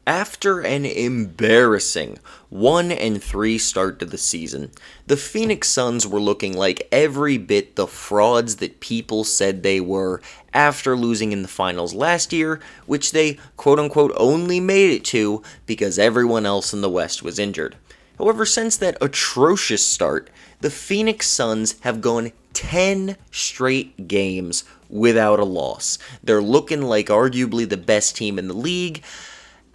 After an embarrassing 1-3 start to the season, the Phoenix Suns were looking like every bit the frauds that people said they were after losing in the finals last year, which they quote unquote only made it to because everyone else in the West was injured. However, since that atrocious start, the Phoenix Suns have gone 10 straight games without a loss. They're looking like arguably the best team in the league,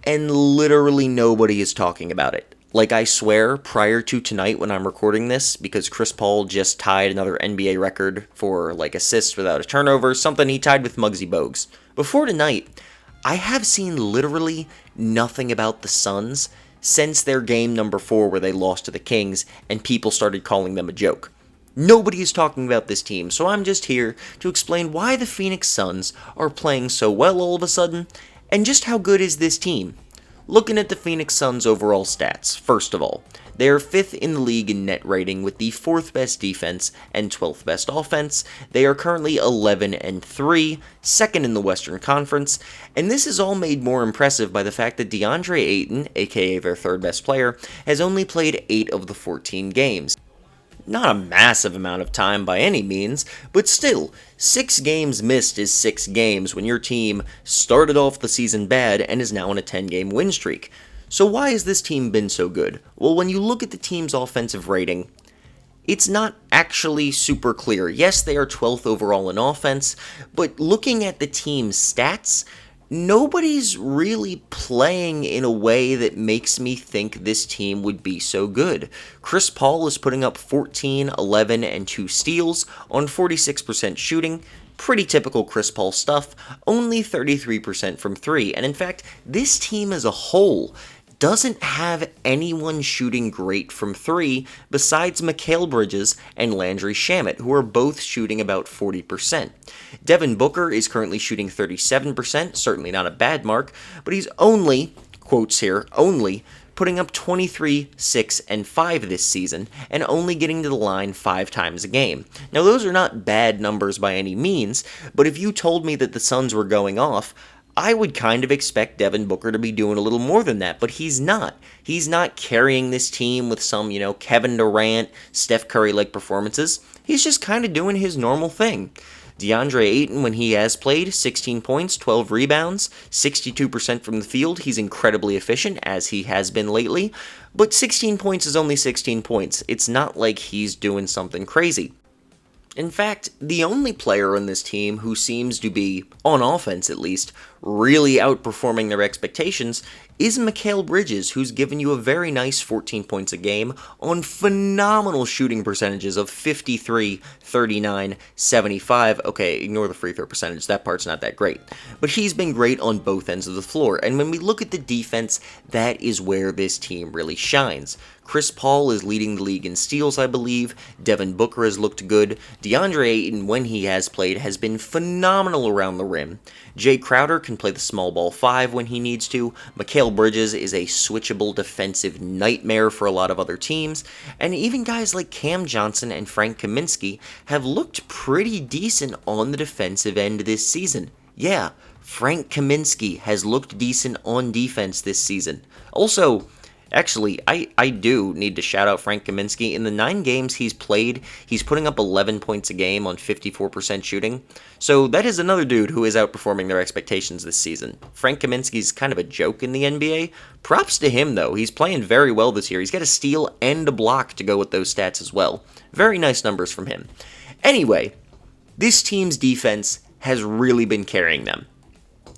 and literally nobody is talking about it. Like, I swear, prior to tonight when I'm recording this, because Chris Paul just tied another NBA record for, assists without a turnover, something he tied with Muggsy Bogues. Before tonight, I have seen literally nothing about the Suns since their game number 4 where they lost to the Kings, and people started calling them a joke. Nobody is talking about this team, so I'm just here to explain why the Phoenix Suns are playing so well all of a sudden, and just how good is this team? Looking at the Phoenix Suns' overall stats, first of all, they are 5th in the league in net rating with the 4th best defense and 12th best offense. They are currently 11-3, 2nd in the Western Conference, and this is all made more impressive by the fact that DeAndre Ayton, aka their 3rd best player, has only played 8 of the 14 games. Not a massive amount of time by any means, but still, 6 games missed is 6 games when your team started off the season bad and is now on a 10-game win streak. So why has this team been so good? Well, when you look at the team's offensive rating, it's not actually super clear. Yes, they are 12th overall in offense, but looking at the team's stats, nobody's really playing in a way that makes me think this team would be so good. Chris Paul is putting up 14, 11, and 2 steals on 46% shooting. Pretty typical Chris Paul stuff, only 33% from 3, and in fact, this team as a whole doesn't have anyone shooting great from 3 besides Mikal Bridges and Landry Shamet, who are both shooting about 40%. Devin Booker is currently shooting 37%, certainly not a bad mark, but he's only, quotes here, only, putting up 23, 6, and 5 this season, and only getting to the line 5 times a game. Now, those are not bad numbers by any means, but if you told me that the Suns were going off, I would kind of expect Devin Booker to be doing a little more than that, but he's not. He's not carrying this team with some, Kevin Durant, Steph Curry-like performances. He's just kind of doing his normal thing. DeAndre Ayton, when he has played, 16 points, 12 rebounds, 62% from the field. He's incredibly efficient, as he has been lately, but 16 points is only 16 points. It's not like he's doing something crazy. In fact, the only player on this team who seems to be, on offense at least, really outperforming their expectations is Mikal Bridges, who's given you a very nice 14 points a game on phenomenal shooting percentages of 53, 39, 75. Okay, ignore the free throw percentage, that part's not that great. But he's been great on both ends of the floor, and when we look at the defense, that is where this team really shines. Chris Paul is leading the league in steals, I believe. Devin Booker has looked good. DeAndre Ayton, when he has played, has been phenomenal around the rim. Jay Crowder can play the small ball 5 when he needs to. Mikal Bridges is a switchable defensive nightmare for a lot of other teams. And even guys like Cam Johnson and Frank Kaminsky have looked pretty decent on the defensive end this season. Yeah, Frank Kaminsky has looked decent on defense this season. Also, actually, I do need to shout out Frank Kaminsky. In the 9 games he's played, he's putting up 11 points a game on 54% shooting. So that is another dude who is outperforming their expectations this season. Frank Kaminsky's kind of a joke in the NBA. Props to him, though. He's playing very well this year. He's got a steal and a block to go with those stats as well. Very nice numbers from him. Anyway, this team's defense has really been carrying them.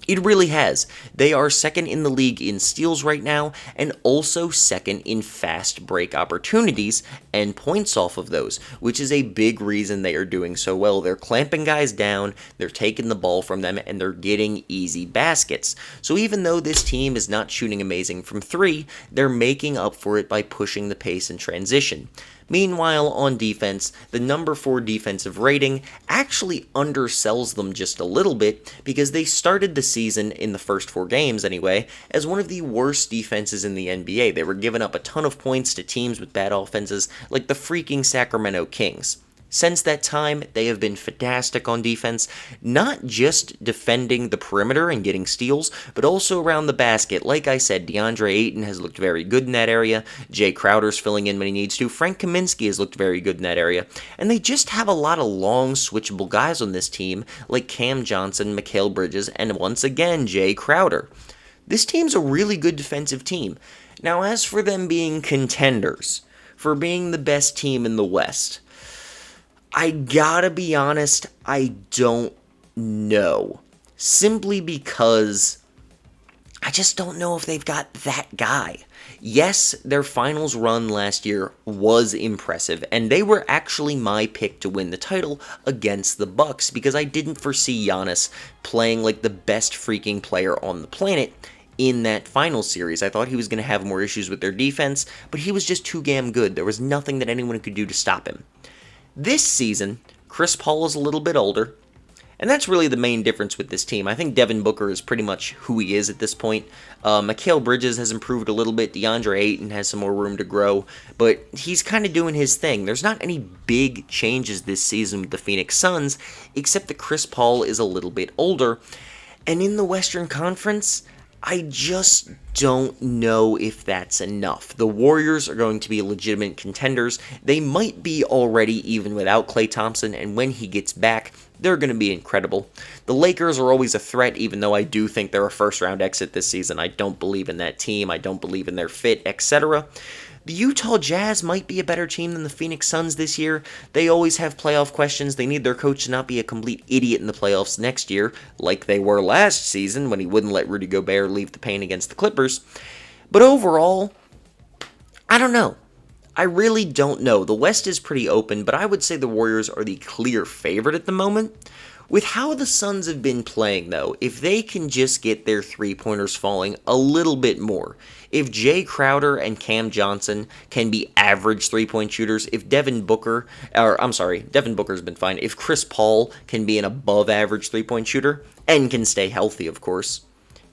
It really has. They are 2nd in the league in steals right now, and also 2nd in fast break opportunities and points off of those, which is a big reason they are doing so well. They're clamping guys down, they're taking the ball from them, and they're getting easy baskets. So even though this team is not shooting amazing from 3, they're making up for it by pushing the pace in transition. Meanwhile, on defense, the number 4 defensive rating actually undersells them just a little bit because they started the season, in the first 4 games anyway, as one of the worst defenses in the NBA. They were giving up a ton of points to teams with bad offenses like the freaking Sacramento Kings. Since that time, they have been fantastic on defense, not just defending the perimeter and getting steals, but also around the basket. Like I said, DeAndre Ayton has looked very good in that area. Jay Crowder's filling in when he needs to. Frank Kaminsky has looked very good in that area. And they just have a lot of long, switchable guys on this team, like Cam Johnson, Mikal Bridges, and once again, Jay Crowder. This team's a really good defensive team. Now, as for them being contenders, for being the best team in the West, I gotta be honest, I don't know. Simply because I just don't know if they've got that guy. Yes, their finals run last year was impressive, and they were actually my pick to win the title against the Bucks because I didn't foresee Giannis playing like the best freaking player on the planet in that final series. I thought he was going to have more issues with their defense, but he was just too damn good. There was nothing that anyone could do to stop him. This season, Chris Paul is a little bit older, and that's really the main difference with this team. I think Devin Booker is pretty much who he is at this point. Mikal Bridges has improved a little bit. DeAndre Ayton has some more room to grow, but he's kind of doing his thing. There's not any big changes this season with the Phoenix Suns, except that Chris Paul is a little bit older. And in the Western Conference, I just don't know if that's enough. The Warriors are going to be legitimate contenders. They might be already even without Klay Thompson, and when he gets back, they're going to be incredible. The Lakers are always a threat, even though I do think they're a first-round exit this season. I don't believe in that team. I don't believe in their fit, etc. The Utah Jazz might be a better team than the Phoenix Suns this year. They always have playoff questions. They need their coach to not be a complete idiot in the playoffs next year, like they were last season when he wouldn't let Rudy Gobert leave the paint against the Clippers. But overall, I don't know. I really don't know. The West is pretty open, but I would say the Warriors are the clear favorite at the moment. With how the Suns have been playing, though, if they can just get their three-pointers falling a little bit more, if Jay Crowder and Cam Johnson can be average three-point shooters, if Devin Booker's been fine, if Chris Paul can be an above-average three-point shooter, and can stay healthy, of course,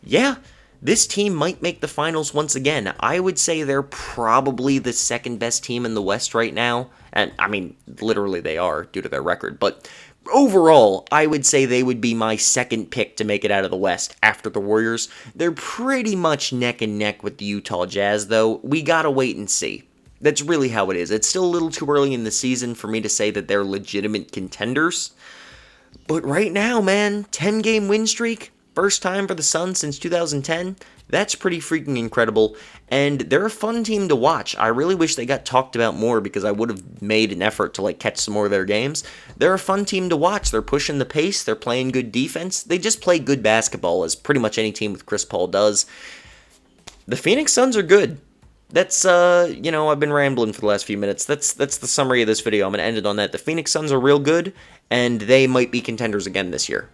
yeah, this team might make the finals once again. I would say they're probably the second-best team in the West right now, and, I mean, literally they are, due to their record, but overall, I would say they would be my second pick to make it out of the West after the Warriors. They're pretty much neck and neck with the Utah Jazz, though. We gotta wait and see. That's really how it is. It's still a little too early in the season for me to say that they're legitimate contenders. But right now, man, 10-game win streak, first time for the Suns since 2010. That's pretty freaking incredible, and they're a fun team to watch. I really wish they got talked about more because I would have made an effort to catch some more of their games. They're a fun team to watch. They're pushing the pace. They're playing good defense. They just play good basketball, as pretty much any team with Chris Paul does. The Phoenix Suns are good. That's, I've been rambling for the last few minutes. That's the summary of this video. I'm going to end it on that. The Phoenix Suns are real good, and they might be contenders again this year.